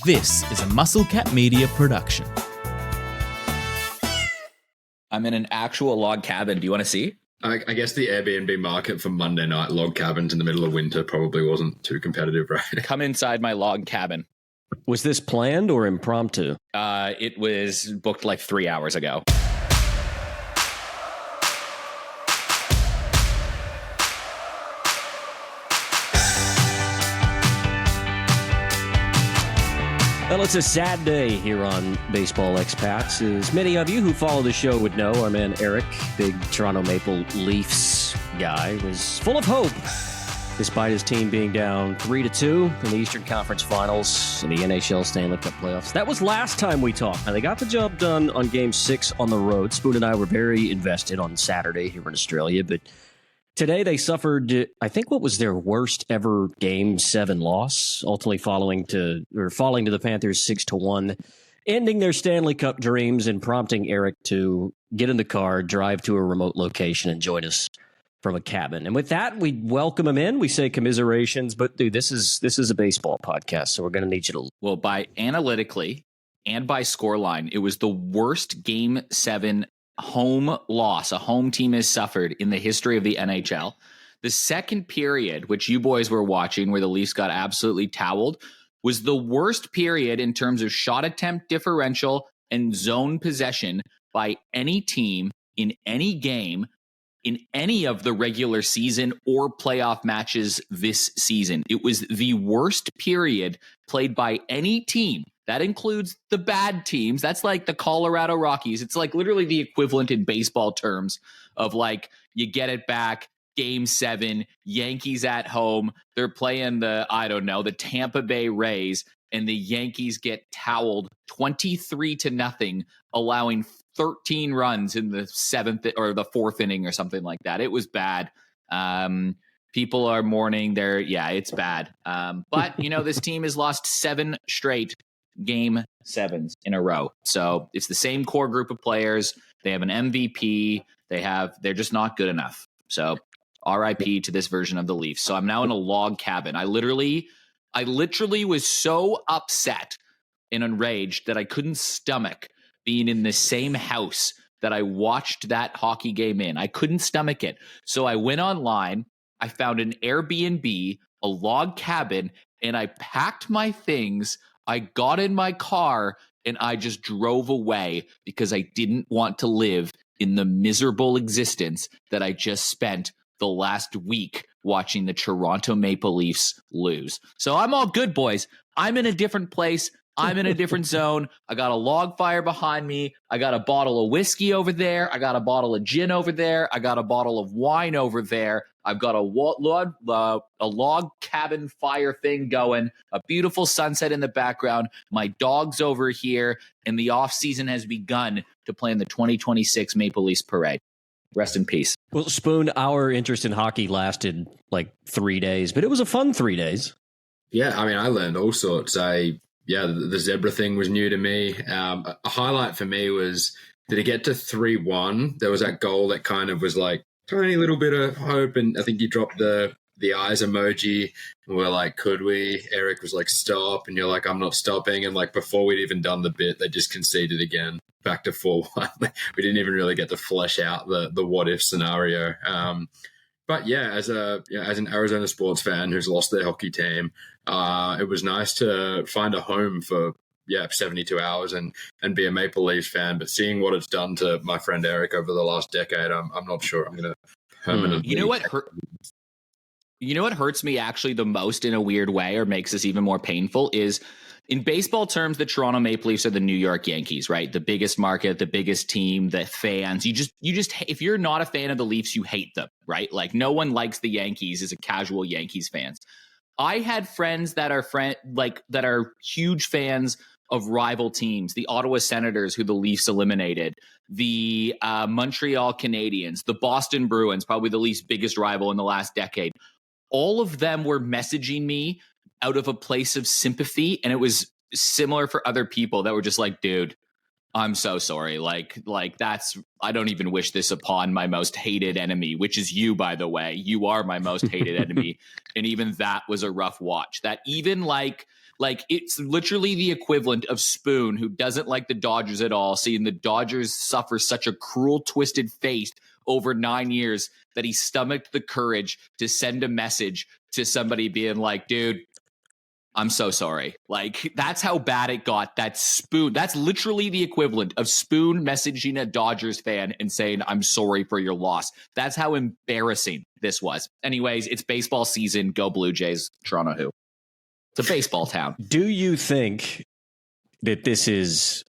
This is a Muscle Cat Media production. I'm in an actual log cabin. Do you want to see? I guess the Airbnb market for Monday night log cabins in the middle of winter probably wasn't too competitive, right? Come inside my log cabin. Was this planned or impromptu? It was booked like 3 hours ago. Well, it's a sad day here on Baseball Expats. As many of you who follow the show would know, our man Eric, big Toronto Maple Leafs guy, was full of hope despite his team being down 3-2 in the Eastern Conference Finals in the NHL Stanley Cup playoffs. That was last time we talked. Now, they got the job done on Game 6 on the road. Spoon and I were very invested on Saturday here in Australia, but today they suffered, I think, what was their worst ever Game 7 loss, ultimately falling to the Panthers 6-1, ending their Stanley Cup dreams and prompting Eric to get in the car, drive to a remote location, and join us from a cabin. And with that, we welcome him in. We say commiserations, but dude, this is a baseball podcast, so we're going to need you to. Well, by analytically and by scoreline, it was the worst Game 7 home loss a home team has suffered in the history of the NHL. The second period, which you boys were watching, where the Leafs got absolutely toweled, was the worst period in terms of shot attempt differential and zone possession by any team in any game in any of the regular season or playoff matches this season. It was the worst period played by any team. That includes the bad teams. That's like the Colorado Rockies. It's like literally the equivalent in baseball terms of like, you get it back, Game 7, Yankees at home. They're playing the Tampa Bay Rays, and the Yankees get toweled 23-0, allowing 13 runs in the seventh or the fourth inning or something like that. It was bad. People are mourning there. Yeah, it's bad. But, this team has lost 7 straight Game 7s in a row. So it's the same core group of players. They have an MVP. They're just not good enough. So RIP to this version of the Leafs. So I'm now in a log cabin. I literally was so upset and enraged that I couldn't stomach being in the same house that I watched that hockey game in. I couldn't stomach it. So I went online, I found an Airbnb, a log cabin, and I packed my things. I got in my car and I just drove away because I didn't want to live in the miserable existence that I just spent the last week watching the Toronto Maple Leafs lose. So I'm all good, boys. I'm in a different place. I'm in a different zone. I got a log fire behind me. I got a bottle of whiskey over there. I got a bottle of gin over there. I got a bottle of wine over there. I've got a log cabin fire thing going, a beautiful sunset in the background. My dog's over here, and the off season has begun to plan the 2026 Maple Leafs parade. Rest in peace. Well, Spoon, our interest in hockey lasted like 3 days, but it was a fun 3 days. Yeah, I mean, I learned all sorts. The zebra thing was new to me. A highlight for me was, did it get to 3-1? There was that goal that kind of was like tiny little bit of hope, and I think you dropped the eyes emoji, and we're like, could we? Eric was like, stop, and you're like, I'm not stopping, and like before we'd even done the bit, they just conceded again, back to 4-1. We didn't even really get to flesh out the what if scenario. But yeah, as an Arizona sports fan who's lost their hockey team, it was nice to find a home for 72 hours and be a Maple Leafs fan. But seeing what it's done to my friend Eric over the last decade, I'm not sure I'm going to permanently. You know what hurts me actually the most in a weird way, or makes this even more painful, is in baseball terms, the Toronto Maple Leafs are the New York Yankees, right? The biggest market, the biggest team, the fans. You just, if you're not a fan of the Leafs, you hate them, right? Like no one likes the Yankees as a casual Yankees fans. I had friends that are huge fans of rival teams, the Ottawa Senators, who the Leafs eliminated, the Montreal Canadiens, the Boston Bruins, probably the Leafs' biggest rival in the last decade. All of them were messaging me out of a place of sympathy, and it was similar for other people that were just like, dude, I'm so sorry. Like that's, I don't even wish this upon my most hated enemy, which is you, by the way. You are my most hated enemy. And even that was a rough watch. That even like Like, it's literally the equivalent of Spoon, who doesn't like the Dodgers at all, seeing the Dodgers suffer such a cruel, twisted fate over 9 years that he stomached the courage to send a message to somebody being like, dude, I'm so sorry. Like, that's how bad it got. That's Spoon. That's literally the equivalent of Spoon messaging a Dodgers fan and saying, I'm sorry for your loss. That's how embarrassing this was. Anyways, it's baseball season. Go Blue Jays. Toronto who? It's a baseball town. Do you think that this is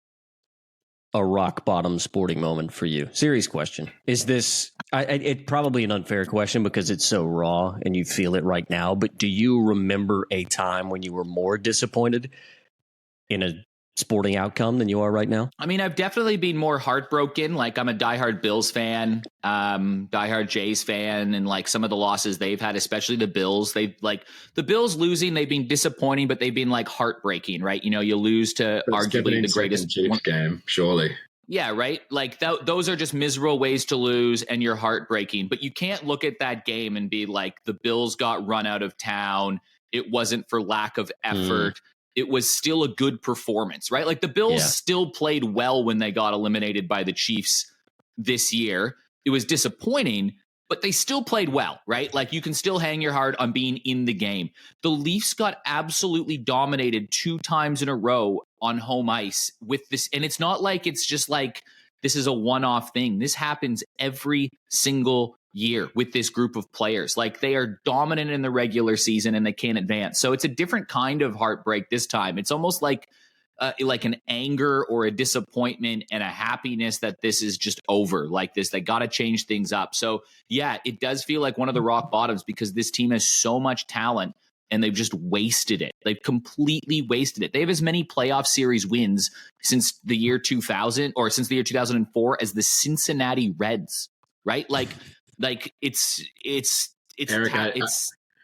a rock bottom sporting moment for you? Serious question. Is this, it's probably an unfair question because it's so raw and you feel it right now, but do you remember a time when you were more disappointed in a sporting outcome than you are right now? I mean, I've definitely been more heartbroken. Like, I'm a diehard Bills fan, diehard Jays fan, and like some of the losses they've had, especially the Bills. They've like the Bills losing, they've been disappointing, but they've been like heartbreaking, right? You know, you lose to arguably the greatest Chiefs game, surely. Yeah, right. Like those are just miserable ways to lose, and you're heartbreaking. But you can't look at that game and be like, the Bills got run out of town. It wasn't for lack of effort. It was still a good performance, right? Like, the Bills still played well when they got eliminated by the Chiefs this year. It was disappointing, but they still played well, right? Like, you can still hang your heart on being in the game. The Leafs got absolutely dominated 2 times in a row on home ice with this. And it's not like it's just like this is a one-off thing. This happens every single year with this group of players. Like, they are dominant in the regular season and they can't advance. So it's a different kind of heartbreak this time. It's almost like an anger or a disappointment and a happiness that this is just over like this. They got to change things up. So yeah, it does feel like one of the rock bottoms because this team has so much talent and they've just wasted it. They've completely wasted it. They have as many playoff series wins since the year 2000 or since the year 2004 as the Cincinnati Reds, right? Like it's Eric,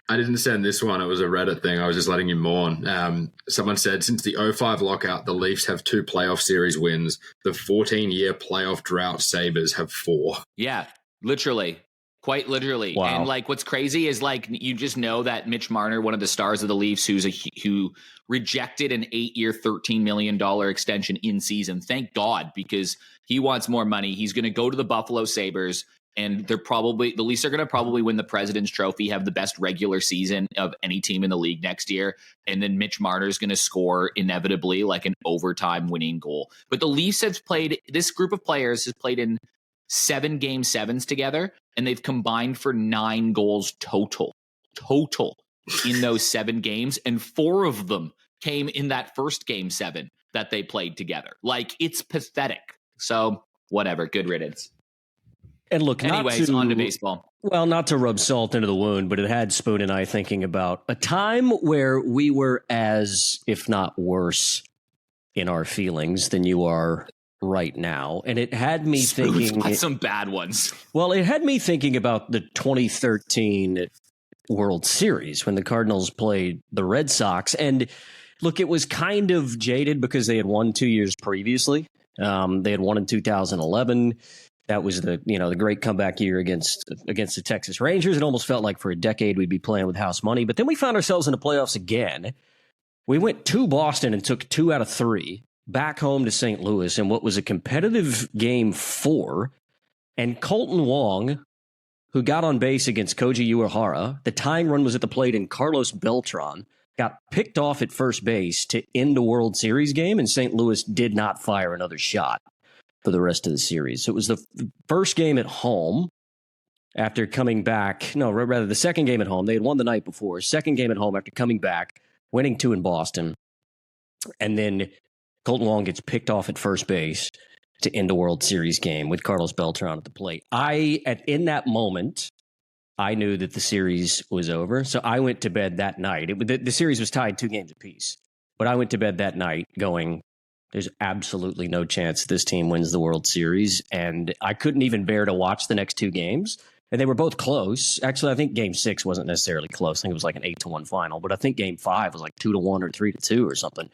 I didn't send this one. It was a Reddit thing. I was just letting you mourn. Someone said, since the 05 lockout, the Leafs have 2 playoff series wins. The 14-year playoff drought Sabres have 4. Yeah, literally. Quite literally. Wow. And like, what's crazy is like, you just know that Mitch Marner, one of the stars of the Leafs, who rejected an 8-year, $13 million extension in season. Thank God, because he wants more money. He's going to go to the Buffalo Sabres. And the Leafs are going to probably win the President's Trophy, have the best regular season of any team in the league next year. And then Mitch Marner is going to score inevitably like an overtime winning goal. But the Leafs have played, this group of players has played in 7 game 7s together, and they've combined for 9 goals total in those 7 games. And 4 of them came in that first game 7 that they played together. Like, it's pathetic. So whatever, good riddance. And look, anyways, on to baseball. Well, not to rub salt into the wound, but it had Spoon and I thinking about a time where we were as, if not worse, in our feelings than you are right now. And it had me thinking... got some bad ones. Well, it had me thinking about the 2013 World Series when the Cardinals played the Red Sox. And look, it was kind of jaded because they had won 2 years previously. They had won in 2011. That was the great comeback year against the Texas Rangers. It almost felt like for a decade we'd be playing with house money. But then we found ourselves in the playoffs again. We went to Boston and took 2 out of 3 back home to St. Louis in what was a competitive game 4. And Colton Wong, who got on base against Koji Uehara, the tying run was at the plate, and Carlos Beltran got picked off at first base to end the World Series game, and St. Louis did not fire another shot for the rest of the series. So it was the first game at home after coming back. No, rather the second game at home. They had won the night before. Second game at home after coming back, winning 2 in Boston. And then Colton Wong gets picked off at first base to end a World Series game with Carlos Beltran at the plate. In that moment, I knew that the series was over. So I went to bed that night. The series was tied 2 games apiece. But I went to bed that night going, there's absolutely no chance this team wins the World Series. And I couldn't even bear to watch the next 2 games. And they were both close. Actually, I think game 6 wasn't necessarily close. I think it was like an 8-1 final. But I think game 5 was like 2-1 or 3-2 or something.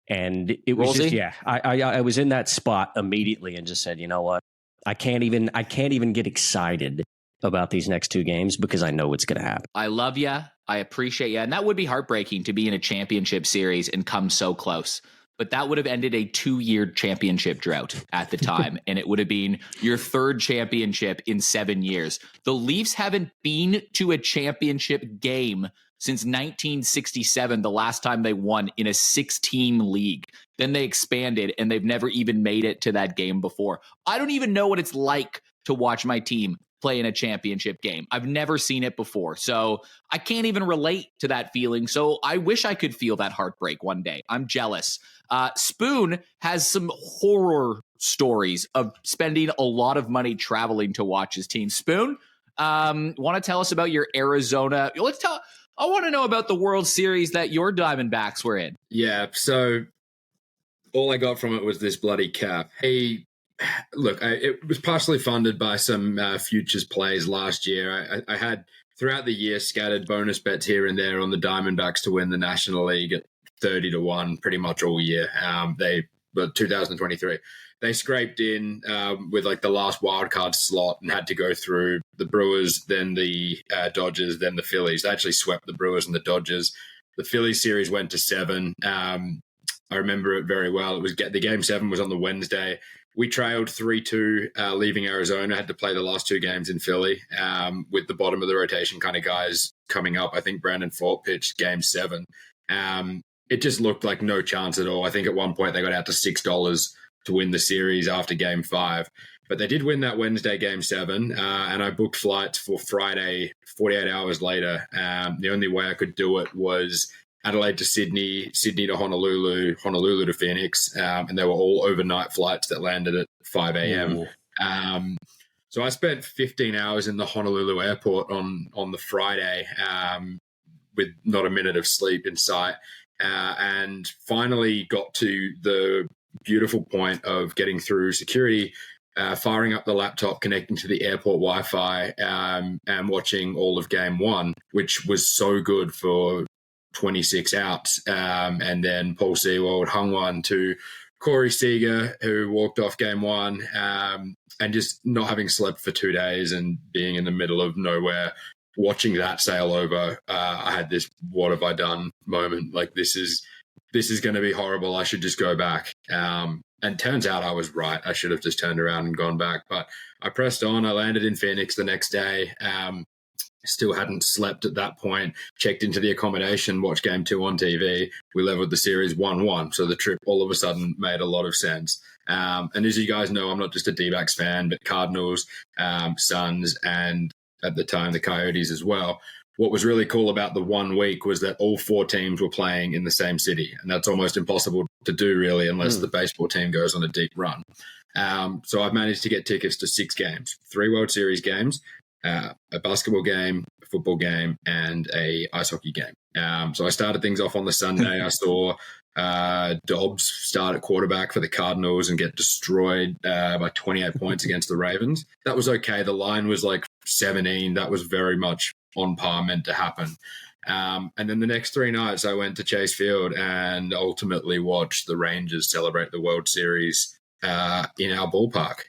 And it was just, I was in that spot immediately and just said, you know what? I can't even get excited about these next two games because I know what's going to happen. I love you. I appreciate you. And that would be heartbreaking to be in a championship series and come so close. But that would have ended a 2-year championship drought at the time. And it would have been your third championship in 7 years. The Leafs haven't been to a championship game since 1967, the last time they won in a 6-team league. Then they expanded and they've never even made it to that game before. I don't even know what it's like to watch my team play in a championship game. I've never seen it before. So I can't even relate to that feeling. So I wish I could feel that heartbreak one day. I'm jealous. Spoon has some horror stories of spending a lot of money traveling to watch his team. Spoon, want to tell us about your Arizona? I want to know about the World Series that your Diamondbacks were in. Yeah, so all I got from it was this bloody cap. Hey, look, it was partially funded by some futures plays last year. I had, throughout the year, scattered bonus bets here and there on the Diamondbacks to win the National League at 30-1 pretty much all year. 2023. They scraped in with like the last wild card slot and had to go through the Brewers, then the Dodgers, then the Phillies. They actually swept the Brewers and the Dodgers. The Phillies series went to 7. I remember it very well. It was the game 7 was on the Wednesday. We trailed 3-2, leaving Arizona. Had to play the last 2 games in Philly with the bottom of the rotation kind of guys coming up. I think Brandon Fort pitched game 7. It just looked like no chance at all. I think at one point they got out to $6 to win the series after game 5. But they did win that Wednesday game 7, and I booked flights for Friday 48 hours later. The only way I could do it was Adelaide to Sydney, Sydney to Honolulu, Honolulu to Phoenix, and they were all overnight flights that landed at 5 a.m. So I spent 15 hours in the Honolulu airport on the Friday with not a minute of sleep in sight, and finally got to the beautiful point of getting through security, firing up the laptop, connecting to the airport Wi-Fi, and watching all of game 1, which was so good for 26 outs, and then Paul Sewald hung one to Corey Seager, who walked off game 1, and just not having slept for 2 days and being in the middle of nowhere, watching that sail over, I had this "what have I done" moment. Like, this is going to be horrible. I should just go back. And turns out I was right. I should have just turned around and gone back. But I pressed on. I landed in Phoenix the next day. Still hadn't slept at that point. Checked into the accommodation, watched game 2 on TV. We leveled the series 1-1. So the trip all of a sudden made a lot of sense. And as you guys know, I'm not just a D-backs fan, but Cardinals, Suns, and at the time the Coyotes as well. What was really cool about the 1 week was that all 4 teams were playing in the same city. And that's almost impossible to do, really, unless the baseball team goes on a deep run. So I've managed to get tickets to 6 games, 3 World Series games, a basketball game, a football game, and a ice hockey game. So I started things off on the Sunday. I saw Dobbs start at quarterback for the Cardinals and get destroyed by 28 points against the Ravens. That was okay. The line was like 17. That was very much on par, meant to happen. And then the next 3 nights I went to Chase Field and ultimately watched the Rangers celebrate the World Series in our ballpark.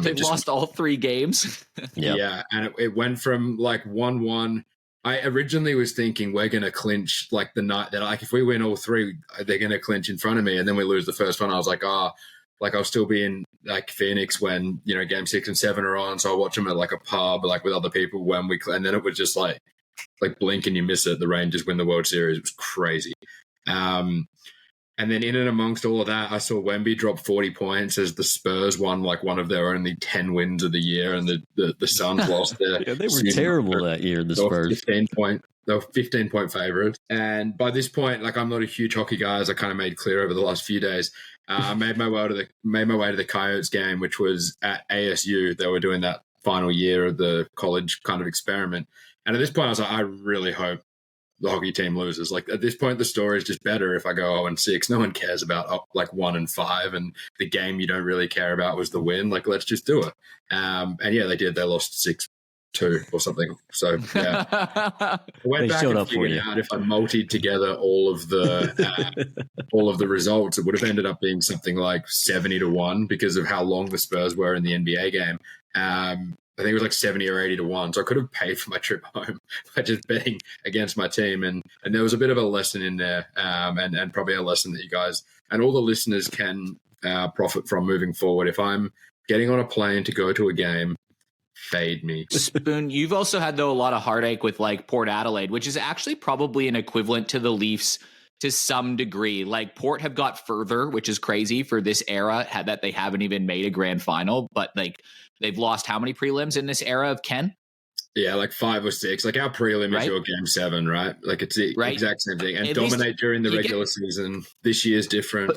They've lost all 3 games. Yeah, and it went from like 1-1. I originally was thinking we're going to clinch like the night that, like, if we win all 3, they're going to clinch in front of me, and then we lose the first one. I was like, I'll still be in like Phoenix when, you know, game 6 and 7 are on. So I'll watch them at like a pub, like with other people and then it was just like blink and you miss it. The Rangers win the World Series. It was crazy. And then in and amongst all of that, I saw Wemby drop 40 points as the Spurs won like one of their only 10 wins of the year, and the Suns lost their they were terrible that year, the Spurs. They were 15-point favorites. And by this point, like, I'm not a huge hockey guy, as I kind of made clear over the last few days. I made my way to the Coyotes game, which was at ASU. They were doing that final year of the college kind of experiment. And at this point, I was like, I really hope the hockey team loses. Like, at this point, the story is just better if I go 0-6. No one cares about like 1-5, and the game you don't really care about was the win. Like, let's just do it. And yeah, they did. They lost 6-2 or something. So yeah, I went back and figured out if I multied together all of the results, it would have ended up being something like 70-1 because of how long the Spurs were in the NBA game. I think it was like 70 or 80 to 1. So I could have paid for my trip home by just betting against my team. And there was a bit of a lesson in there, and probably a lesson that you guys and all the listeners can profit from moving forward. If I'm getting on a plane to go to a game, fade me. Spoon, you've also had, though, a lot of heartache with like Port Adelaide, which is actually probably an equivalent to the Leafs to some degree. Like Port have got further, which is crazy for this era, that they haven't even made a grand final, but like they've lost how many prelims in this era of Ken? Yeah, like 5 or 6. Like our prelim is your game 7, right? Like it's the exact same thing. And at dominate during the regular season. This year's different.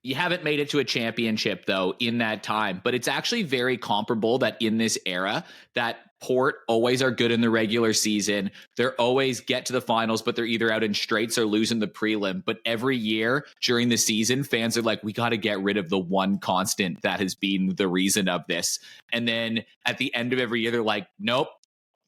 You haven't made it to a championship, though, in that time. But it's actually very comparable that in this era, that Port always are good in the regular season. They're always get to the finals, but they're either out in straights or losing the prelim. But every year during the season, fans are like, we got to get rid of the one constant that has been the reason of this. And then at the end of every year, they're like, nope,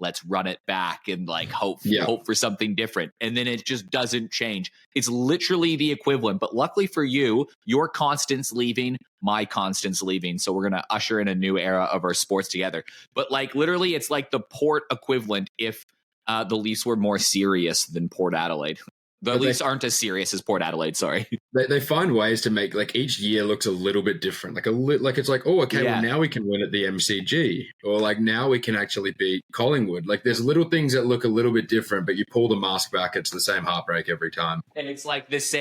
let's run it back and like hope for something different. And then it just doesn't change. It's literally the equivalent. But luckily for you, your constant's leaving, my constant's leaving. So we're going to usher in a new era of our sports together. But like literally, it's like the Port equivalent if the Leafs were more serious than Port Adelaide. The Leafs aren't as serious as Port Adelaide, sorry. They find ways to make, like, each year looks a little bit different. Like it's like, oh, okay, well, now we can win at the MCG. Or, like, now we can actually beat Collingwood. Like, there's little things that look a little bit different, but you pull the mask back, it's the same heartbreak every time. And it's like it's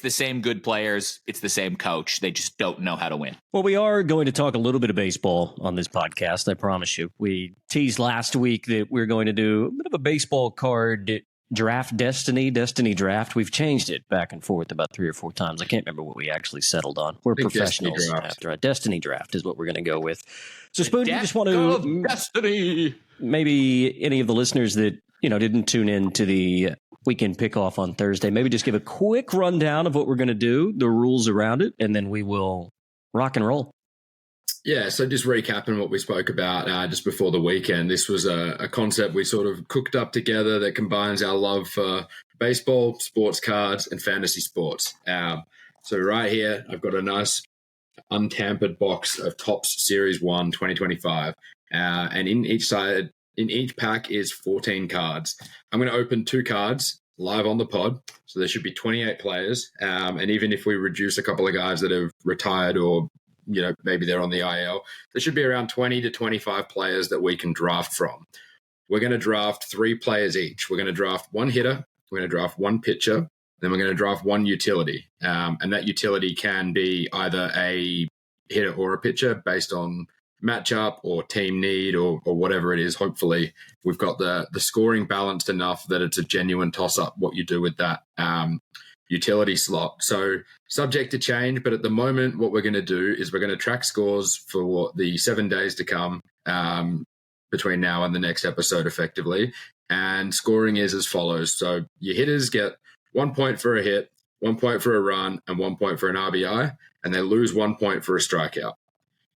the same good players. It's the same coach. They just don't know how to win. Well, we are going to talk a little bit of baseball on this podcast, I promise you. We teased last week that we're going to do a bit of a baseball card draft destiny draft. We've changed it back and forth about 3 or 4 times. I can't remember what we actually settled on. We're professionals after a destiny draft is what we're going to go with. So Spoon, you just want to destiny. Maybe any of the listeners that, didn't tune in to the weekend pickoff on Thursday, maybe just give a quick rundown of what we're going to do, the rules around it, and then we will rock and roll. Yeah, so just recapping what we spoke about just before the weekend, this was a concept we sort of cooked up together that combines our love for baseball, sports cards, and fantasy sports. So right here, I've got a nice untampered box of Topps Series 1 2025, and in each pack is 14 cards. I'm going to open 2 cards live on the pod, so there should be 28 players, and even if we reduce a couple of guys that have retired or maybe they're on the IL, there should be around 20 to 25 players that we can draft from. We're going to draft 3 players each. We're going to draft 1 hitter, we're going to draft 1 pitcher, then we're going to draft 1 utility. And that utility can be either a hitter or a pitcher based on matchup or team need or whatever it is. Hopefully we've got the scoring balanced enough that it's a genuine toss-up what you do with that utility slot. So subject to change, but at the moment what we're going to do is we're going to track scores for the 7 days to come between now and the next episode effectively. And scoring is as follows. So your hitters get 1 point for a hit, 1 point for a run, and 1 point for an RBI, and they lose 1 point for a strikeout.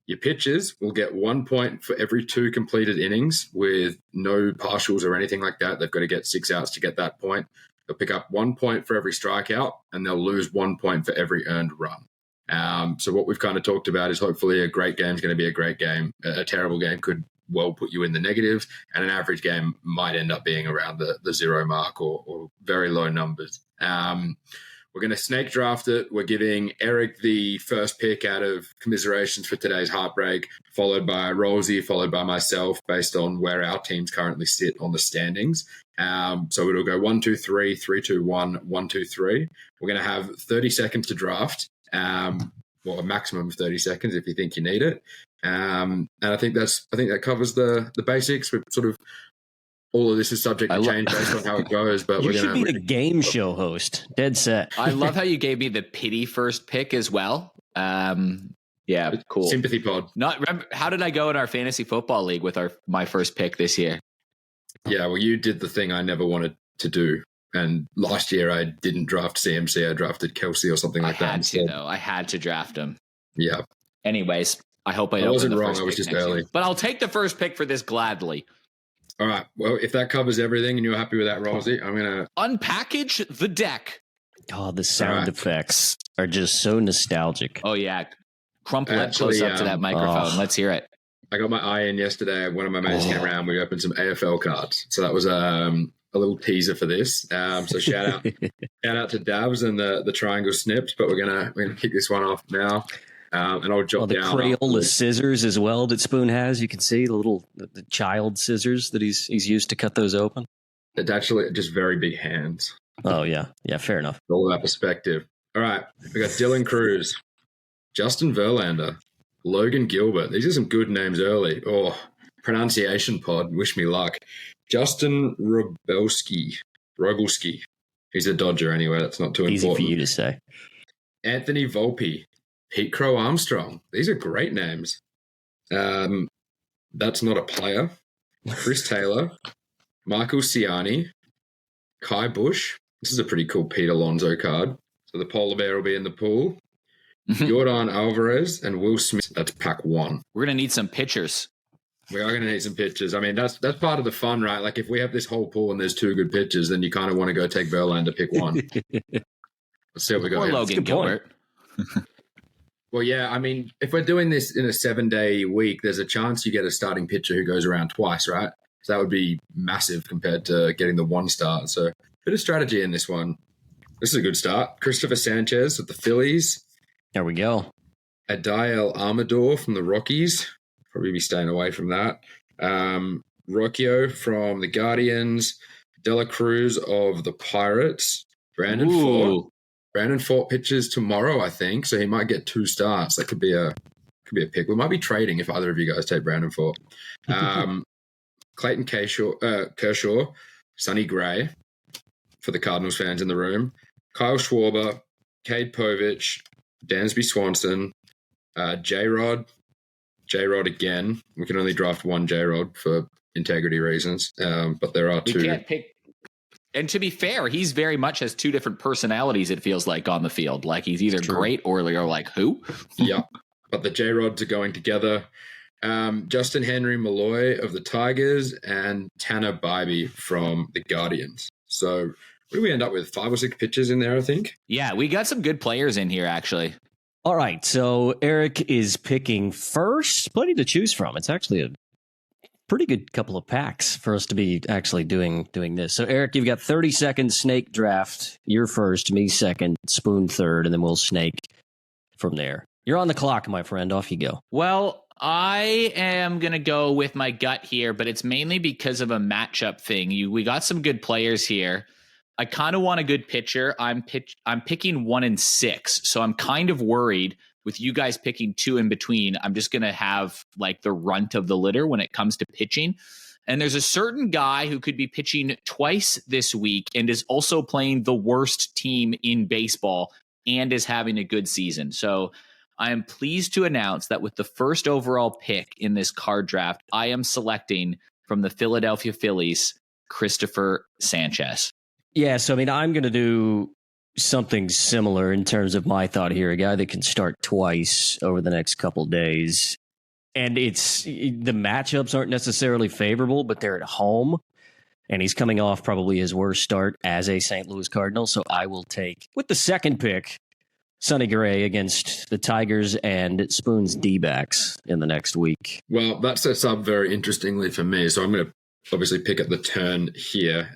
Your pitchers will get 1 point for every 2 completed innings with no partials or anything like that. They've got to get 6 outs to get that point. They'll pick up 1 point for every strikeout, and they'll lose 1 point for every earned run. So what we've kind of talked about is hopefully a great game is going to be a great game. A terrible game could well put you in the negatives, and an average game might end up being around the 0 mark or very low numbers. We're going to snake draft it. We're giving Eric the first pick out of commiserations for today's heartbreak, followed by Rosie, followed by myself, based on where our teams currently sit on the standings. So it'll go 1, 2, 3, 3, 2, 1, 1, 2, 3. We're going to have 30 seconds to draft, a maximum of 30 seconds if you think you need it. And I think that covers the basics. We've sort of all of this is subject to change based on how it goes. But you should be the game show host. Dead set. I love how you gave me the pity first pick as well. Yeah, cool. Sympathy pod. How did I go in our fantasy football league with my first pick this year? Yeah, well, you did the thing I never wanted to do. And last year I didn't draft CMC. I drafted Kelsey or something like that. I had to draft him. Yeah. Anyways, I hope I wasn't wrong. I was just early. But I'll take the first pick for this gladly. All right. Well, if that covers everything and you're happy with that, Rosie, I'm going to unpackage the deck. Oh, the sound effects are just so nostalgic. Oh, yeah. Crumple it close up to that microphone. Let's hear it. I got my eye in yesterday. One of my mates came around. We opened some AFL cards. So that was a little teaser for this. So shout out to Dabs and the Triangle Snips. But we're gonna kick this one off now. And I'll jot down the Crayola scissors as well that Spoon has. You can see the child scissors that he's used to cut those open. It's actually just very big hands. Oh yeah, fair enough. All about perspective. All right, we got Dylan Cruz, Justin Verlander, Logan Gilbert. These are some good names early. Oh, pronunciation pod. Wish me luck. Justin Rogalski. He's a Dodger anyway. That's not too Easy important. for you to say. Anthony Volpe, Pete Crow Armstrong. These are great names. That's not a player. Chris Taylor, Michael Ciani, Kai Bush. This is a pretty cool Pete Alonso card. So the polar bear will be in the pool. Jordan Alvarez and Will Smith. That's pack one. We're going to need some pitchers. We are going to need some pitchers. I mean, that's part of the fun, right? Like if we have this whole pool and there's two good pitchers, then you kind of want to go take Verlander, pick one. Let's see what we got. Or here. Logan Gilbert. Well, yeah, I mean, if we're doing this in a 7-day week, there's a chance you get a starting pitcher who goes around twice, right? So that would be massive compared to getting the one start. So bit of strategy in this one. This is a good start. Christopher Sanchez of the Phillies. There we go. Adael Amador from the Rockies. Probably be staying away from that. Rocchio from the Guardians. Dela Cruz of the Pirates. Brandon Fort. Brandon Fort pitches tomorrow, I think, so he might get 2 starts. That could be a pick. We might be trading if either of you guys take Brandon Fort. Clayton Kershaw, Sonny Gray for the Cardinals fans in the room. Kyle Schwarber, Cade Povich, Dansby Swanson, J-Rod again. We can only draft one J-Rod for integrity reasons, but there are 2. We can't pick. And to be fair, he's very much has 2 different personalities, it feels like, on the field. Like he's either great or you're like, who? Yeah, but the J-Rods are going together. Justin Henry Malloy of the Tigers and Tanner Bybee from the Guardians. So what do we end up with? 5 or 6 pitchers in there, I think? Yeah, we got some good players in here, actually. All right, so Eric is picking first. Plenty to choose from. It's actually a pretty good couple of packs for us to be actually doing this. So, Eric, you've got 30 seconds snake draft. You're first, me second, Spoon third, and then we'll snake from there. You're on the clock, my friend. Off you go. Well, I am going to go with my gut here, but it's mainly because of a matchup thing. We got some good players here. I kind of want a good pitcher. I'm picking 1 and 6, so I'm kind of worried with you guys picking 2 in between. I'm just going to have like the runt of the litter when it comes to pitching. And there's a certain guy who could be pitching twice this week and is also playing the worst team in baseball and is having a good season. So I am pleased to announce that with the first overall pick in this card draft, I am selecting from the Philadelphia Phillies, Christopher Sanchez. Yeah, so I mean, I'm going to do something similar in terms of my thought here. A guy that can start twice over the next couple days. And the matchups aren't necessarily favorable, but they're at home. And he's coming off probably his worst start as a St. Louis Cardinal. So I will take, with the second pick, Sonny Gray against the Tigers and Spoon's D-backs in the next week. Well, that sets up very interestingly for me. So I'm going to obviously pick up the turn here.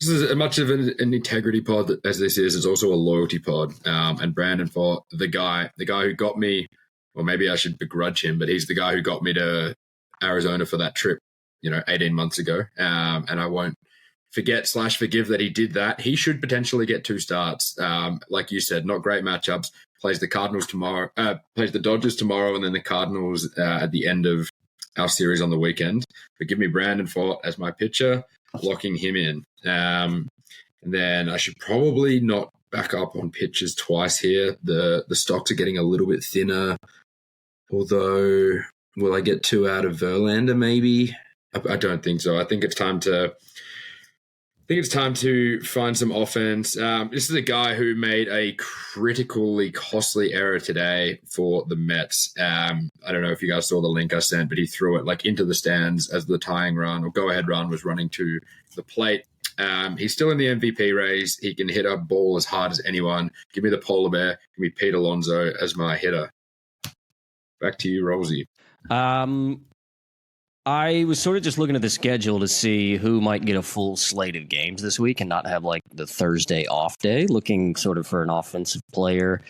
This is as much of an integrity pod as this is. It's also a loyalty pod. And Brandon Fort, the guy who got me, or maybe I should begrudge him, but he's the guy who got me to Arizona for that trip, 18 months ago. And I won't forget/forgive that he did that. He should potentially get 2 starts. Like you said, not great matchups. Plays the Cardinals tomorrow, plays the Dodgers tomorrow, and then the Cardinals at the end of our series on the weekend. But give me Brandon Fort as my pitcher, locking him in. And then I should probably not back up on pitchers twice here. The stocks are getting a little bit thinner. Although, will I get 2 out of Verlander maybe? I don't think so. I think it's time to find some offense. This is a guy who made a critically costly error today for the Mets. I don't know if you guys saw the link I sent, but he threw it like into the stands as the tying run or go-ahead run was running to the plate. He's still in the MVP race. He can hit a ball as hard as anyone. Give me the polar bear. Give me Pete Alonso as my hitter. Back to you, Rosie. I was sort of just looking at the schedule to see who might get a full slate of games this week and not have like the Thursday off day. Looking sort of for an offensive player.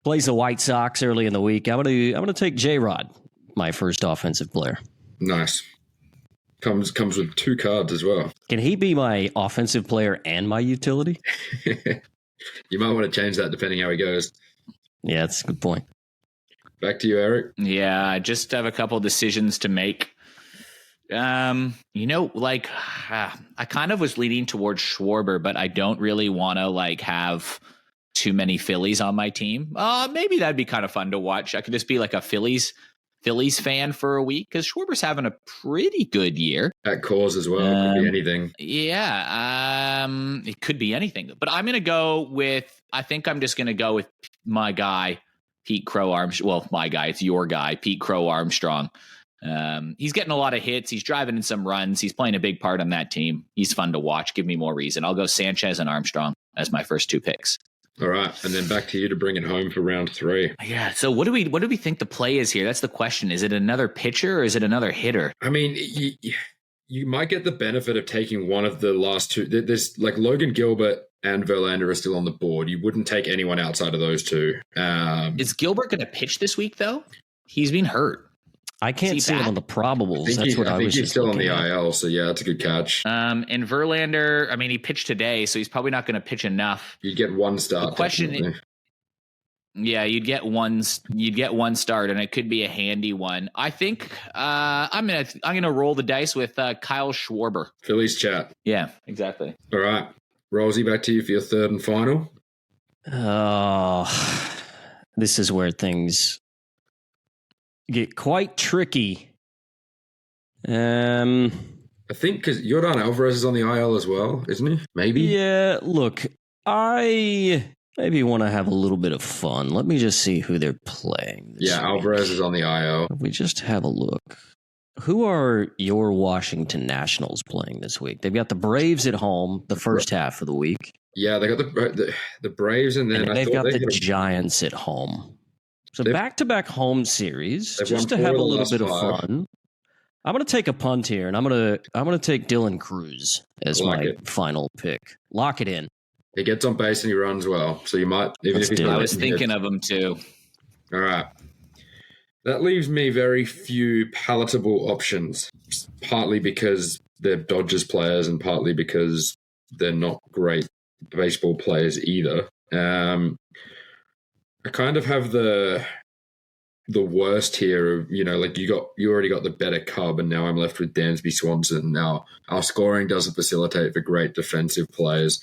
Plays the White Sox early in the week. I'm gonna take J-Rod, my first offensive player. Nice. Comes with 2 cards as well. Can he be my offensive player and my utility? You might want to change that depending how he goes. Yeah, that's a good point. Back to you, Eric. Yeah, I just have a couple decisions to make. I kind of was leaning towards Schwarber, but I don't really want to have too many Phillies on my team. Maybe that'd be kind of fun to watch. I could just be like a Phillies fan for a week because Schwarber's having a pretty good year. At cause as well. Could be anything. Yeah, it could be anything. But I'm going to I'm just going to go with my guy, Pete Crow Armstrong. Well, my guy, it's your guy, Pete Crow Armstrong. He's getting a lot of hits. He's driving in some runs. He's playing a big part on that team. He's fun to watch. Give me more reason. I'll go Sanchez and Armstrong as my first 2 picks. All right, and then back to you to bring it home for round 3. Yeah. So what do we think the play is here? That's the question. Is it another pitcher or is it another hitter? I mean, you might get the benefit of taking one of the last 2. There's like Logan Gilbert and Verlander are still on the board. You wouldn't take anyone outside of those 2. Is Gilbert going to pitch this week though? He's been hurt. I can't see him on the probables. That's what I was. He's still on the IL, so yeah, that's a good catch. And Verlander, I mean, he pitched today, so he's probably not going to pitch enough. You'd get 1 start. The question, you'd get one start, and it could be a handy one. I think I'm gonna roll the dice with Kyle Schwarber. Phillies chat. Yeah, exactly. All right, Rosie, back to you for your 3rd and final. Oh, this is where things get quite tricky. I think because Yordan Alvarez is on the IL as well, isn't he? Maybe. Yeah, look, I maybe want to have a little bit of fun. Let me just see who they're playing this week. Alvarez is on the IL. If we just have a look. Who are your Washington Nationals playing this week? They've got the Braves at home the first half of the week. Yeah, they got the Braves, and then they've got the Giants at home. So back-to-back home series, just to have a little bit of fun. I'm going to take a punt here, and I'm going to take Dylan Cruz as my final pick. Lock it in. He gets on base and he runs well, so you might even if he's not. I was thinking of him too. All right, that leaves me very few palatable options. Partly because they're Dodgers players, and partly because they're not great baseball players either. I kind of have the worst here of, you already got the better Cub, and now I'm left with Dansby Swanson. Now, our scoring doesn't facilitate for great defensive players.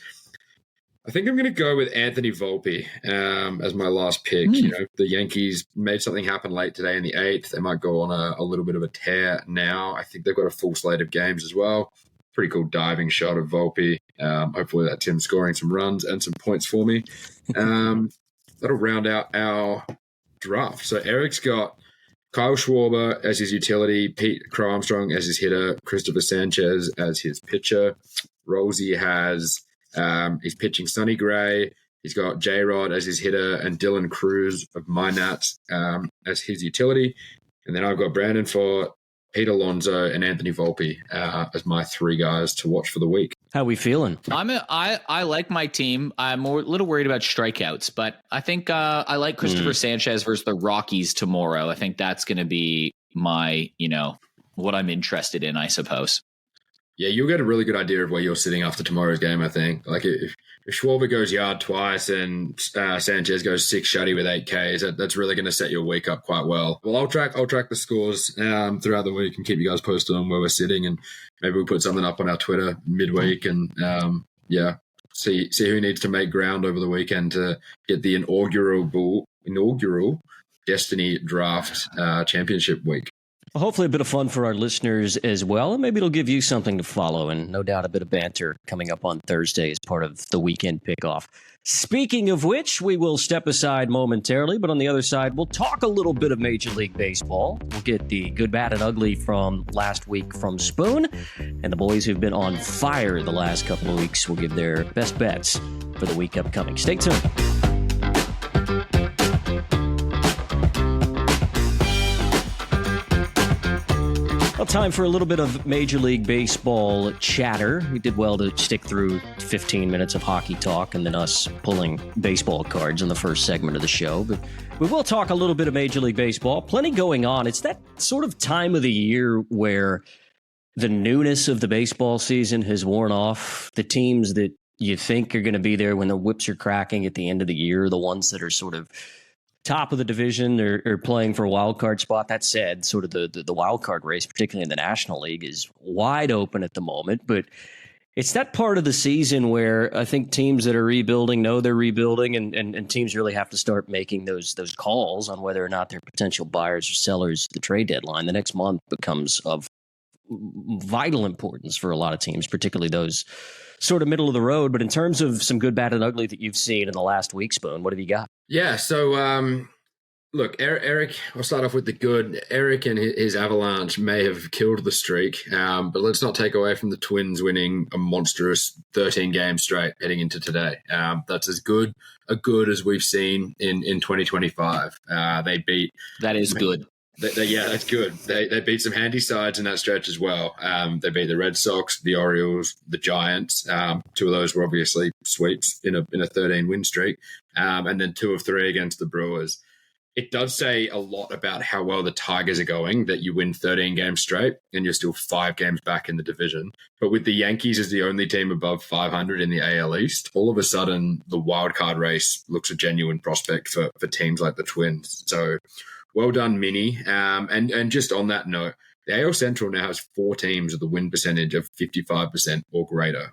I think I'm going to go with Anthony Volpe as my last pick. The Yankees made something happen late today in the 8th. They might go on a little bit of a tear now. I think they've got a full slate of games as well. Pretty cool diving shot of Volpe. Hopefully that's him scoring some runs and some points for me. That'll round out our draft. So Eric's got Kyle Schwarber as his utility, Pete Crow Armstrong as his hitter, Christopher Sanchez as his pitcher. Rosie has he's pitching Sonny Gray. He's got J-Rod as his hitter and Dylan Cruz of my Nats as his utility. And then I've got Brandon for Pete Alonso and Anthony Volpe as my 3 guys to watch for the week. How we feeling? I like my team. I'm a little worried about strikeouts, but I think I like Christopher Sanchez versus the Rockies tomorrow. I think that's going to be my, what I'm interested in, I suppose. Yeah, you'll get a really good idea of where you're sitting after tomorrow's game, I think. Like if Schwarber goes yard twice and Sanchez goes 6 shutty with 8 Ks, that's really going to set your week up quite well. Well, I'll track the scores throughout the week and keep you guys posted on where we're sitting, and maybe we'll put something up on our Twitter midweek and see who needs to make ground over the weekend to get the inaugural Destiny Draft Championship week. Well, hopefully a bit of fun for our listeners as well, and maybe it'll give you something to follow, and no doubt a bit of banter coming up on Thursday as part of the weekend pickoff. Speaking of which, we will step aside momentarily, but on the other side, we'll talk a little bit of Major League Baseball. We'll get the good, bad, and ugly from last week from Spoon, and the boys who've been on fire the last couple of weeks will give their best bets for the week upcoming. Stay tuned. Well, time for a little bit of Major League Baseball chatter. We did well to stick through 15 minutes of hockey talk and then us pulling baseball cards in the first segment of the show. But we will talk a little bit of Major League Baseball. Plenty going on. It's that sort of time of the year where the newness of the baseball season has worn off. The teams that you think are going to be there when the whips are cracking at the end of the year, the ones that are sort of top of the division or playing for a wild card spot. That said, sort of the wild card race, particularly in the National League, is wide open at the moment. But it's that part of the season where I think teams that are rebuilding know they're rebuilding, and teams really have to start making those calls on whether or not they're potential buyers or sellers at the trade deadline. The next month becomes of vital importance for a lot of teams, particularly those sort of middle of the road. But in terms of some good, bad, and ugly that you've seen in the last week, Spoon, what have you got? Yeah, so look, Eric, I'll start off with the good. Eric and his Avalanche may have killed the streak, but let's not take away from the Twins winning a monstrous 13 games straight heading into today. That's as good as we've seen in 2025. They beat... That is good. Yeah, that's good. They beat some handy sides in that stretch as well. They beat the Red Sox, the Orioles, the Giants. Two of those were obviously sweeps in a 13-win streak, and then 2 of 3 against the Brewers. It does say a lot about how well the Tigers are going that you win 13 games straight and you're still 5 games back in the division. But with the Yankees as the only team above 500 in the AL East, all of a sudden the wildcard race looks a genuine prospect for teams like the Twins. So well done, Minnie. And just on that note, the AL Central now has 4 teams with a win percentage of 55% or greater.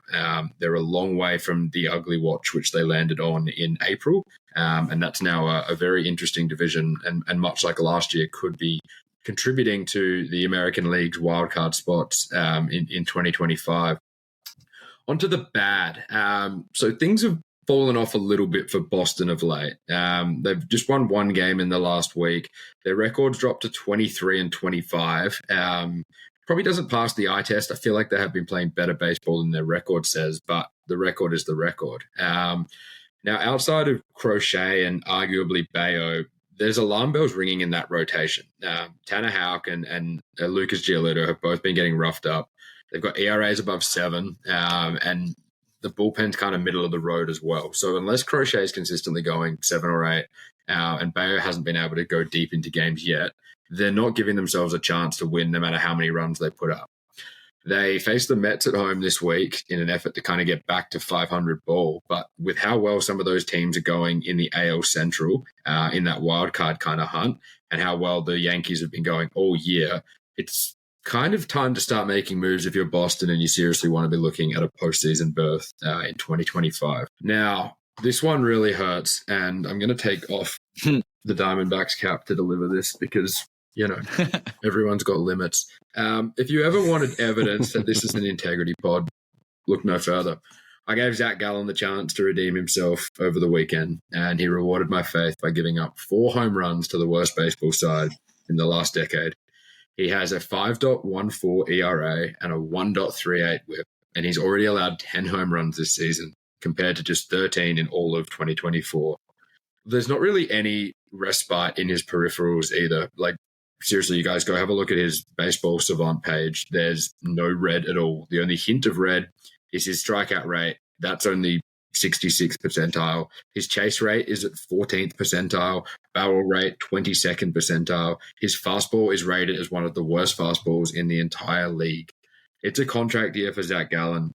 They're a long way from the ugly watch, which they landed on in April. And that's now a very interesting division, and much like last year, could be contributing to the American League's wildcard spots in 2025. On to the bad. So things have fallen off a little bit for Boston of late. They've just won 1 game in the last week. Their record's dropped to 23-25. Probably doesn't pass the eye test. I feel like they have been playing better baseball than their record says, but the record is the record. Now, outside of Crochet and arguably Bayo, there's alarm bells ringing in that rotation. Tanner Houck and Lucas Giolito have both been getting roughed up. They've got ERAs above 7, and the bullpen's kind of middle of the road as well. So unless Crochet is consistently going 7 or 8, and Bayo hasn't been able to go deep into games yet, they're not giving themselves a chance to win no matter how many runs they put up. They face the Mets at home this week in an effort to kind of get back to 500 ball. But with how well some of those teams are going in the AL Central, in that wild card kind of hunt, and how well the Yankees have been going all year, it's kind of time to start making moves if you're Boston and you seriously want to be looking at a postseason berth in 2025. Now, this one really hurts, and I'm going to take off the Diamondbacks cap to deliver this because, you know, everyone's got limits. If you ever wanted evidence that this is an integrity pod, look no further. I gave Zach Gallen the chance to redeem himself over the weekend, and he rewarded my faith by giving up 4 home runs to the worst baseball side in the last decade. He has a 5.14 ERA and a 1.38 whip, and he's already allowed 10 home runs this season compared to just 13 in all of 2024. There's not really any respite in his peripherals either. Like, seriously, you guys go have a look at his baseball savant page. There's no red at all. The only hint of red is his strikeout rate. That's only 66th percentile. His chase rate is at 14th percentile. Barrel rate, 22nd percentile. His fastball is rated as one of the worst fastballs in the entire league. It's a contract year for Zach Gallen,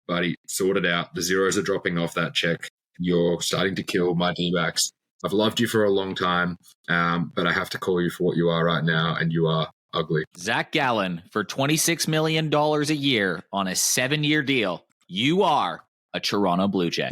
buddy. Sort it out. The zeros are dropping off that check. You're starting to kill my D-backs. I've loved you for a long time, but I have to call you for what you are right now, and you are ugly. Zach Gallen, for $26 million a year on a 7-year deal, you are a Toronto Blue Jay.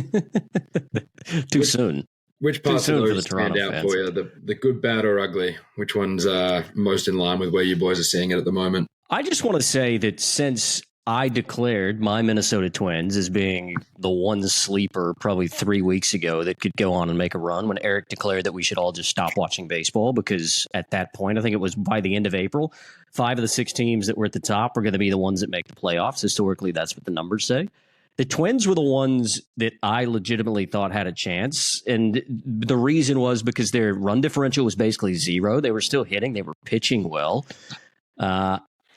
Too soon. Which parts of those stand out fans for you? The good, bad, or ugly? Which one's most in line with where you boys are seeing it at the moment? I just want to say that since I declared my Minnesota Twins as being the one sleeper probably 3 weeks ago that could go on and make a run, when Eric declared that we should all just stop watching baseball, because at that point, I think it was by the end of April, 5 of the 6 teams that were at the top are going to be the ones that make the playoffs. Historically, that's what the numbers say. The Twins were the ones that I legitimately thought had a chance. And the reason was because their run differential was basically 0. They were still hitting. They were pitching well.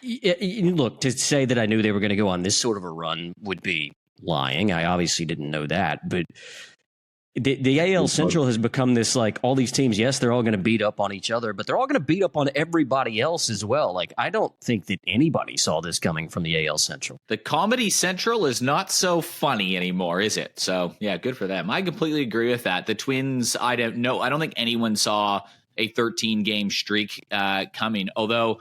Look, to say that I knew they were going to go on this sort of a run would be lying. I obviously didn't know that, but the AL Central has become this, like, all these teams, yes, they're all going to beat up on each other, but they're all going to beat up on everybody else as well. Like, I don't think that anybody saw this coming from the AL Central. The Comedy Central is not so funny anymore, is it? So, yeah, good for them. I completely agree with that. The Twins, I don't know. I don't think anyone saw a 13-game streak coming. Although,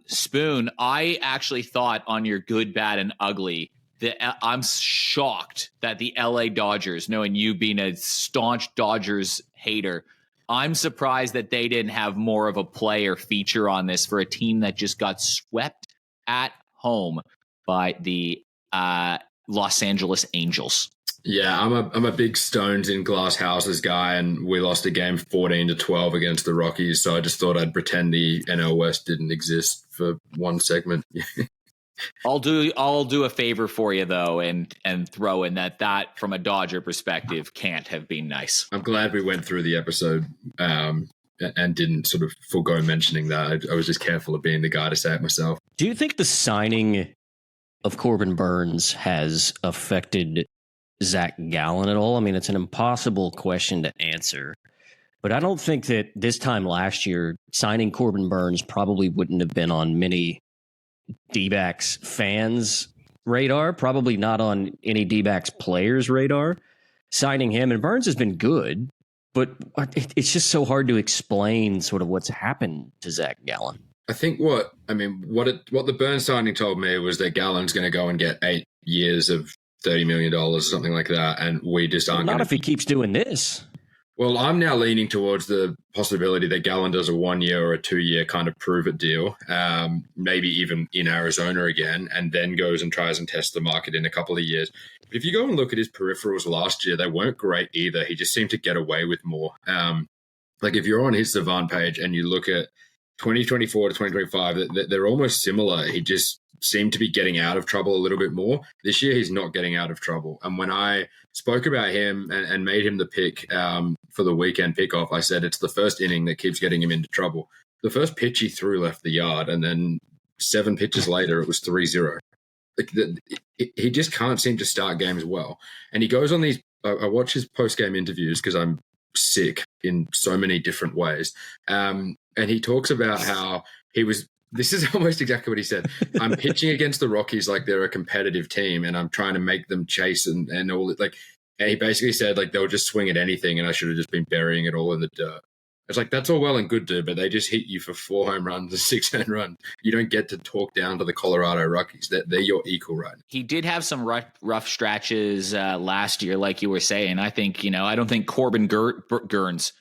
Spoon, I actually thought on your good, bad, and ugly that I'm shocked that the LA Dodgers, knowing you being a staunch Dodgers hater, I'm surprised that they didn't have more of a play or feature on this for a team that just got swept at home by the Los Angeles Angels. Yeah, I'm a big stones in glass houses guy, and we lost a game 14-12 against the Rockies. So I just thought I'd pretend the NL West didn't exist for one segment. I'll do a favor for you though, and throw in that from a Dodger perspective can't have been nice. I'm glad we went through the episode and didn't sort of forego mentioning that. I was just careful of being the guy to say it myself. Do you think the signing of Corbin Burns has affected Zach Gallen at all? I mean, it's an impossible question to answer, but I don't think that this time last year signing Corbin Burns probably wouldn't have been on many D-backs fans' radar, probably not on any D-backs players' radar. Signing him, and Burns has been good, but it's just so hard to explain sort of what's happened to Zach Gallen. I think what the Burns signing told me was that Gallen's going to go and get 8 years of $30 million, something like that, and we just aren't. Not if he keeps doing this. Well, I'm now leaning towards the possibility that Gallen does a 1 year or a 2 year kind of prove it deal, maybe even in Arizona again, and then goes and tries and tests the market in a couple of years. But if you go and look at his peripherals last year, they weren't great either. He just seemed to get away with more. Like if you're on his Savant page and you look at 2024 to 2025, they're almost similar. He just seemed to be getting out of trouble a little bit more. This year, he's not getting out of trouble. And when I spoke about him and made him the pick for the weekend pickoff, I said it's the first inning that keeps getting him into trouble. The first pitch he threw left the yard, and then 7 pitches later, it was 3-0. Like he just can't seem to start games well. And he goes on these I watch his post-game interviews because I'm sick in so many different ways. And he talks about how this is almost exactly what he said. I'm pitching against the Rockies like they're a competitive team, and I'm trying to make them chase and all it. And he basically said like they'll just swing at anything, and I should have just been burying it all in the dirt. It's like, that's all well and good, dude, but they just hit you for 4 home runs and 6 earned runs. You don't get to talk down to the Colorado Rockies. They're your equal right now. He did have some rough stretches last year, like you were saying. I think, I don't think Corbin Burns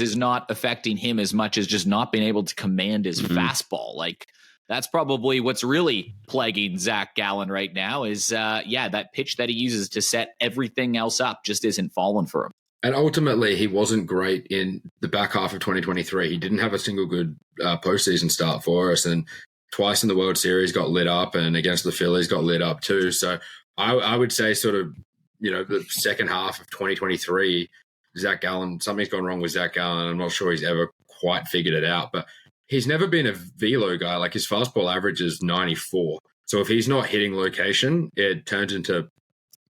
is not affecting him as much as just not being able to command his fastball. Like, that's probably what's really plaguing Zach Gallen right now is, that pitch that he uses to set everything else up just isn't falling for him. And ultimately, he wasn't great in the back half of 2023. He didn't have a single good postseason start for us. And twice in the World Series got lit up, and against the Phillies got lit up too. So I would say sort of, the second half of 2023, Zach Gallen, something's gone wrong with Zach Gallen. I'm not sure he's ever quite figured it out. But he's never been a velo guy. Like, his fastball average is 94. So if he's not hitting location, it turns into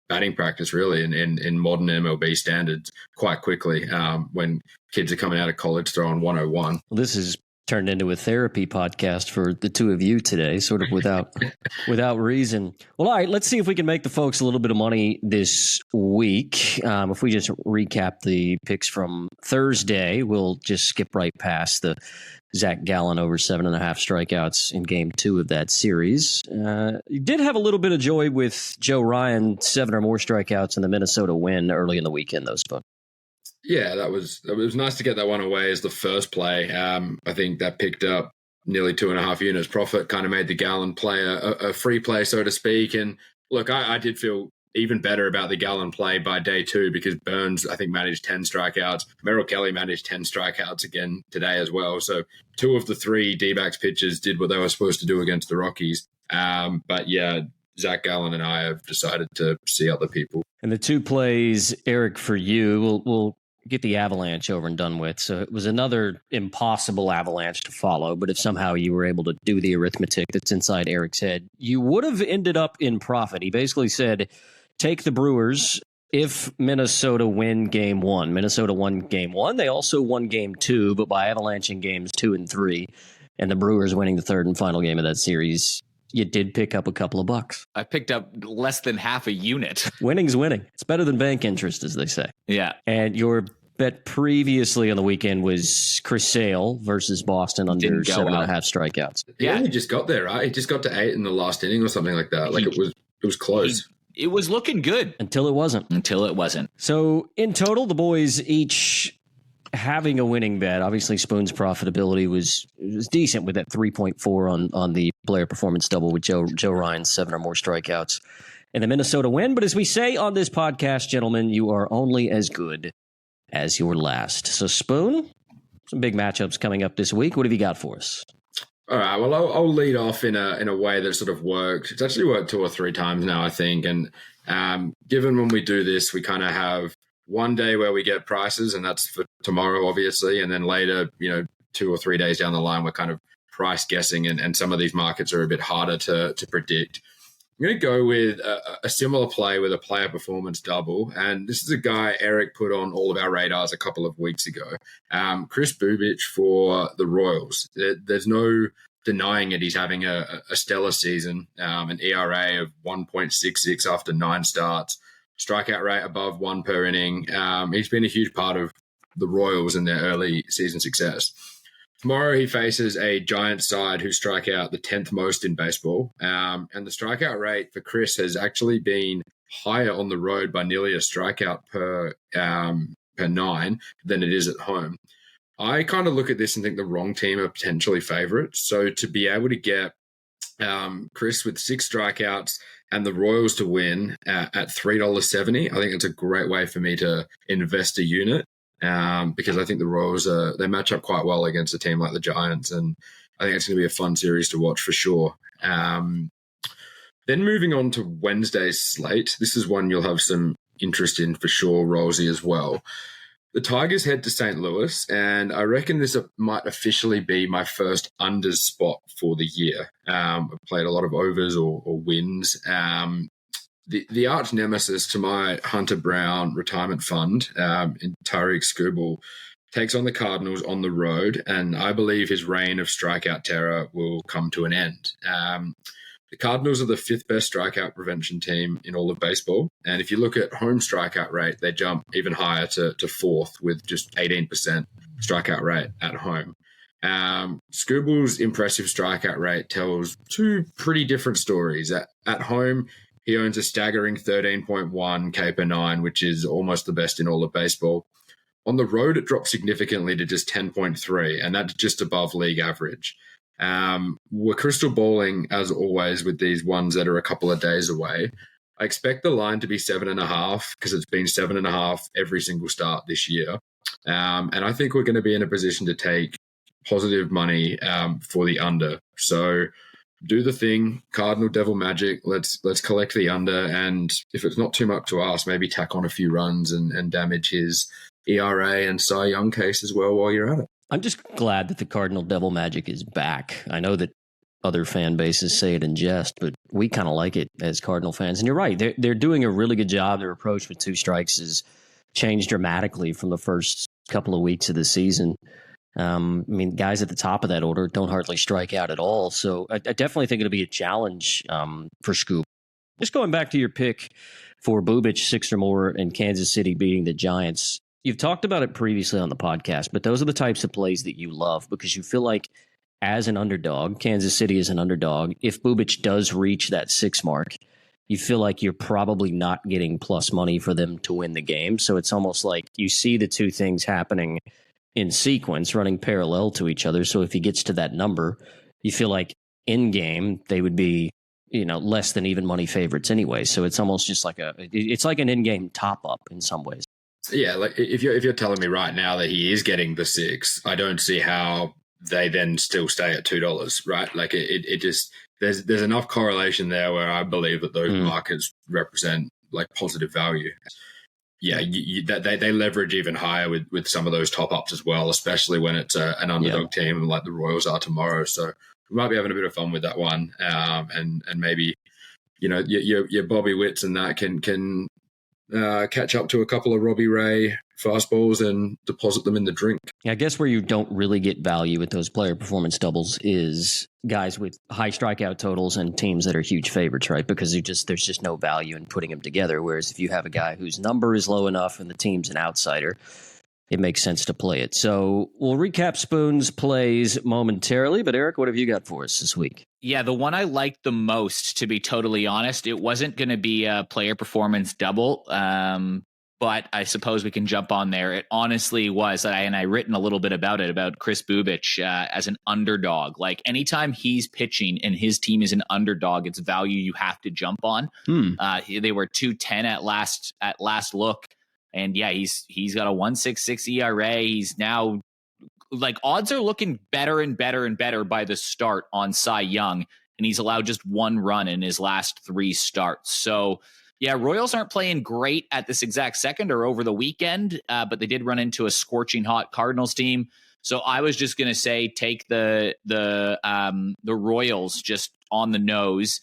batting practice, really, in modern MLB standards quite quickly when kids are coming out of college throwing 101. Well, this has turned into a therapy podcast for the two of you today, sort of without reason. Well, all right, let's see if we can make the folks a little bit of money this week. If we just recap the picks from Thursday, we'll just skip right past the Zach Gallen over 7.5 strikeouts in game 2 of that series. You did have a little bit of joy with Joe Ryan, 7 or more strikeouts in the Minnesota win early in the weekend, though, Spoon. Yeah, it was nice to get that one away as the first play. I think that picked up nearly 2.5 units profit, kind of made the Gallen play a free play, so to speak. And look, I did feel even better about the Gallen play by day 2 because Burns, I think, managed 10 strikeouts. Merrill Kelly managed 10 strikeouts again today as well. So 2 of the 3 D-backs pitchers did what they were supposed to do against the Rockies. But yeah, Zach Gallen and I have decided to see other people. And the 2 plays, Eric, for you, we'll get the Avalanche over and done with. So it was another impossible Avalanche to follow. But if somehow you were able to do the arithmetic that's inside Eric's head, you would have ended up in profit. He basically said, take the Brewers if Minnesota win game one. Minnesota won game one. They also won game two, but by Avalanche in games 2 and 3. And the Brewers winning the third and final game of that series, you did pick up a couple of bucks. I picked up less than half a unit. Winning's winning. It's better than bank interest, as they say. Yeah. And your bet previously on the weekend was Chris Sale versus Boston under 7.5 strikeouts. He only just got there, right? He just got to 8 in the last inning or something like that. Like it was close. It was looking good. Until it wasn't. So in total, the boys each having a winning bet. Obviously, Spoon's profitability was decent with that 3.4 on the player performance double with Joe Ryan's 7 or more strikeouts and the Minnesota win. But as we say on this podcast, gentlemen, you are only as good as your last. So Spoon, some big matchups coming up this week. What have you got for us? All right. Well, I'll lead off in a way that sort of worked. It's actually worked 2 or 3 times now, I think. And given when we do this, we kind of have one day where we get prices, and that's for tomorrow, obviously. And then later, 2 or 3 days down the line, we're kind of price guessing, and some of these markets are a bit harder to predict. I'm going to go with a similar play with a player performance double. And this is a guy Eric put on all of our radars a couple of weeks ago. Chris Bubic for the Royals. There's no denying it. He's having a stellar season, an ERA of 1.66 after 9 starts. Strikeout rate above 1 per inning. He's been a huge part of the Royals and their early season success. Tomorrow he faces a Giants side who strike out the 10th most in baseball. And the strikeout rate for Chris has actually been higher on the road by nearly a strikeout per 9 than it is at home. I kind of look at this and think the wrong team are potentially favorites. So to be able to get Chris with 6 strikeouts and the Royals to win at $3.70, I think it's a great way for me to invest a unit because I think the Royals, they match up quite well against a team like the Giants, and I think it's going to be a fun series to watch for sure. Then moving on to Wednesday's slate, this is one you'll have some interest in for sure, Rosie, as well. The Tigers head to St. Louis, and I reckon this might officially be my first unders spot for the year. I've played a lot of overs or wins. The arch nemesis to my Hunter Brown retirement fund, in Tariq Skubal, takes on the Cardinals on the road, and I believe his reign of strikeout terror will come to an end. The Cardinals are the 5th best strikeout prevention team in all of baseball. And if you look at home strikeout rate, they jump even higher to 4th with just 18% strikeout rate at home. Skubal's impressive strikeout rate tells 2 pretty different stories. At home, he owns a staggering 13.1 K per 9, which is almost the best in all of baseball. On the road, it dropped significantly to just 10.3, and that's just above league average. We're crystal balling, as always, with these ones that are a couple of days away. I expect the line to be 7.5 because it's been 7.5 every single start this year. And I think we're going to be in a position to take positive money for the under. So do the thing, Cardinal Devil Magic. Let's collect the under. And if it's not too much to ask, maybe tack on a few runs and damage his ERA and Cy Young case as well while you're at it. I'm just glad that the Cardinal Devil Magic is back. I know that other fan bases say it in jest, but we kind of like it as Cardinal fans. And you're right. They're doing a really good job. Their approach with 2 strikes has changed dramatically from the first couple of weeks of the season. I mean, guys at the top of that order don't hardly strike out at all. So I definitely think it'll be a challenge for Scoop. Just going back to your pick for Bubic, 6 or more, and Kansas City beating the Giants. You've talked about it previously on the podcast, but those are the types of plays that you love because you feel like as an underdog, Kansas City is an underdog. If Bubic does reach that 6 mark, you feel like you're probably not getting plus money for them to win the game. So it's almost like you see the 2 things happening in sequence, running parallel to each other. So if he gets to that number, you feel like in game they would be, less than even money favorites anyway. So it's almost just like it's like an in-game top up in some ways. Yeah, like if you're telling me right now that he is getting the 6, I don't see how they then still stay at $2, right? Like it just there's enough correlation there where I believe that those markets represent like positive value. they leverage even higher with some of those top ups as well, especially when it's an underdog team like the Royals are tomorrow. So we might be having a bit of fun with that one, and maybe your Bobby Witts and that can catch up to a couple of Robbie Ray fastballs and deposit them in the drink. Yeah, I guess where you don't really get value with those player performance doubles is guys with high strikeout totals and teams that are huge favorites, right? Because there's just no value in putting them together. Whereas if you have a guy whose number is low enough and the team's an outsider, it makes sense to play it. So we'll recap Spoon's plays momentarily. But Eric, what have you got for us this week? Yeah, the one I liked the most, to be totally honest, it wasn't going to be a player performance double, but I suppose we can jump on there. It honestly was, and I written a little bit about it, about Chris Bubich as an underdog. Like anytime he's pitching and his team is an underdog, it's value you have to jump on. They were 2.10 at last look. And yeah, he's got a 1.66 ERA. He's now like odds are looking better and better and better by the start on Cy Young, and he's allowed just one run in his last 3 starts. So yeah, Royals aren't playing great at this exact second or over the weekend, but they did run into a scorching hot Cardinals team. So I was just going to say take the Royals just on the nose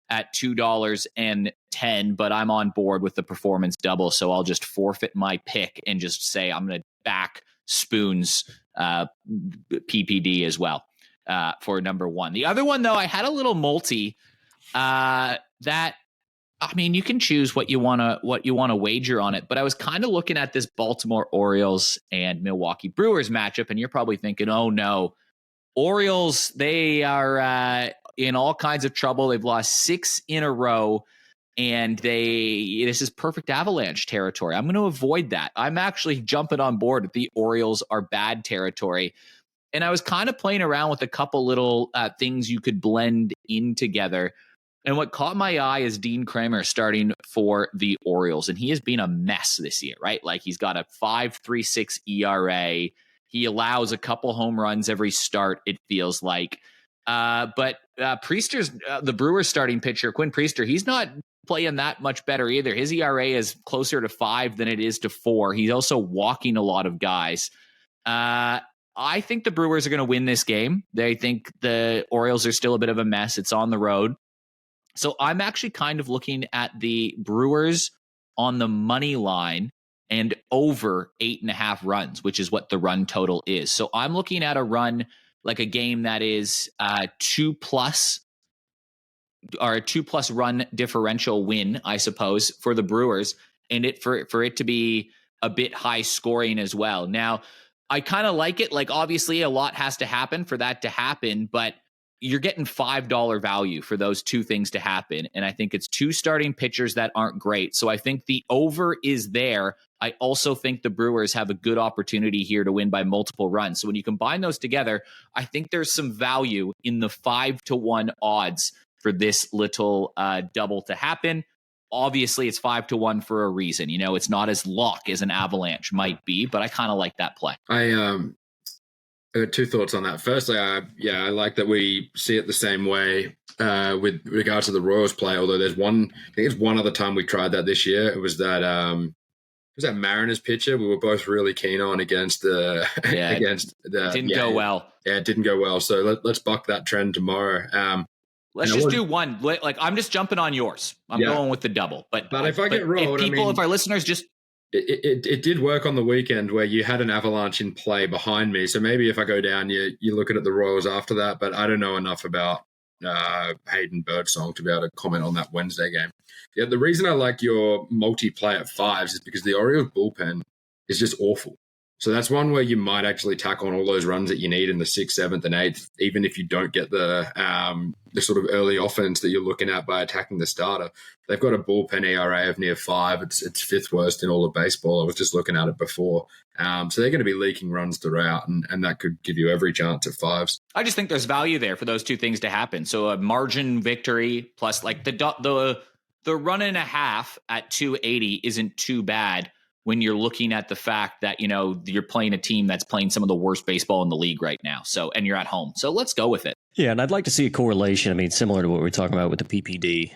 at $2.10, but I'm on board with the performance double, so I'll just forfeit my pick and just say I'm going to back Spoon's PPD as well for number one. The other one, though, I had a little multi that, I mean, you can choose what you want to wager on it, but I was kind of looking at this Baltimore Orioles and Milwaukee Brewers matchup, and you're probably thinking, oh no, Orioles, they are in all kinds of trouble. They've lost 6 in a row, and this is perfect Avalanche territory. I'm going to avoid that. I'm actually jumping on board that the Orioles are bad territory. And I was kind of playing around with a couple little things you could blend in together. And what caught my eye is Dean Kramer starting for the Orioles. And he has been a mess this year, right? Like he's got a 5.36 ERA. He allows a couple home runs every start, it feels like. But Priester's the Brewers starting pitcher, Quinn Priester, he's not playing that much better either. His ERA is closer to 5 than it is to 4. He's also walking a lot of guys. I think the Brewers are going to win this game. They think the Orioles are still a bit of a mess. It's on the road. So I'm actually kind of looking at the Brewers on the money line and over 8.5 runs, which is what the run total is. So I'm looking at a run, like a game that is 2+ or a 2+ run differential win, I suppose, for the Brewers, and for it to be a bit high scoring as well. Now, I kind of like it. Like, obviously, a lot has to happen for that to happen, but you're getting $5 value for those two things to happen. And I think it's 2 starting pitchers that aren't great. So I think the over is there. I also think the Brewers have a good opportunity here to win by multiple runs. So when you combine those together, I think there's some value in the 5-1 odds for this little double to happen. Obviously, it's 5-1 for a reason. You know, it's not as lock as an Avalanche might be, but I kind of like that play. I got 2 thoughts on that. Firstly, I like that we see it the same way with regards to the Royals play. Although I think it's one other time we tried that this year. It was that Mariners pitcher we were both really keen on against the it didn't go well. Yeah, it didn't go well. So let's buck that trend tomorrow. Let's just do one. Like, I'm just jumping on yours. I'm going with the double. But if I get rolled, if our listeners just. It did work on the weekend where you had an Avalanche in play behind me. So maybe if I go down, you're looking at the Royals after that. But I don't know enough about Hayden Birdsong to be able to comment on that Wednesday game. Yeah, the reason I like your multi-play at 5s is because the Orioles bullpen is just awful. So that's one where you might actually tack on all those runs that you need in the 6th, 7th, and 8th, even if you don't get the sort of early offense that you're looking at by attacking the starter. They've got a bullpen ERA of near 5. It's 5th worst in all of baseball. I was just looking at it before. So they're going to be leaking runs throughout, and that could give you every chance at 5s. I just think there's value there for those two things to happen. So a margin victory plus like the run and a half at 280 isn't too bad when you're looking at the fact that, you know, you're playing a team that's playing some of the worst baseball in the league right now. So, and you're at home. So let's go with it. Yeah, and I'd like to see a correlation. I mean, similar to what we were talking about with the PPD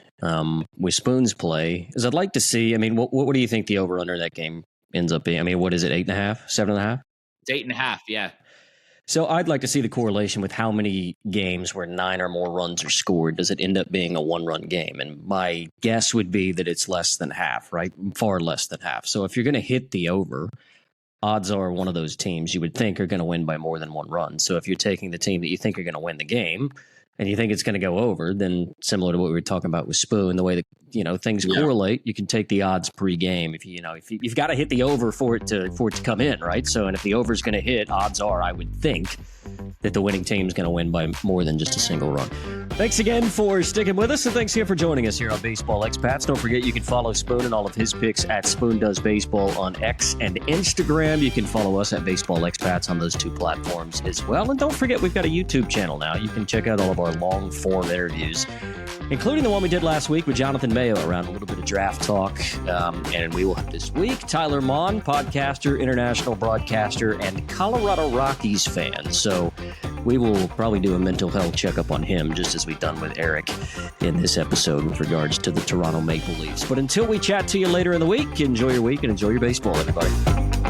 with Spoon's play, is I'd like to see, I mean, what do you think the over-under that game ends up being? I mean, what is it, 8.5, 7.5? It's 8.5, yeah. So I'd like to see the correlation with how many games where 9 or more runs are scored. Does it end up being a one-run game? And my guess would be that it's less than half, right? Far less than half. So if you're going to hit the over, odds are one of those teams you would think are going to win by more than one run. So if you're taking the team that you think are going to win the game and you think it's going to go over, then similar to what we were talking about with Spoon, the way that things correlate, you can take the odds pre-game. If you've got to hit the over for it to come in, right? So, and if the over is going to hit, odds are I would think that the winning team is going to win by more than just a single run. Thanks again for sticking with us, and thanks again for joining us here on Baseball Expats. Don't forget you can follow Spoon and all of his picks at Spoon Does Baseball on X and Instagram. You can follow us at Baseball Expats on those two platforms as well. And don't forget, we've got a YouTube channel now. You can check out all of our long-form interviews, including the one we did last week with Jonathan Mayo around a little bit of draft talk. And we will have this week Tyler Mon, podcaster, international broadcaster, and Colorado Rockies fan. So we will probably do a mental health checkup on him, just as we've done with Eric in this episode with regards to the Toronto Maple Leafs. But until we chat to you later in the week, enjoy your week and enjoy your baseball, everybody.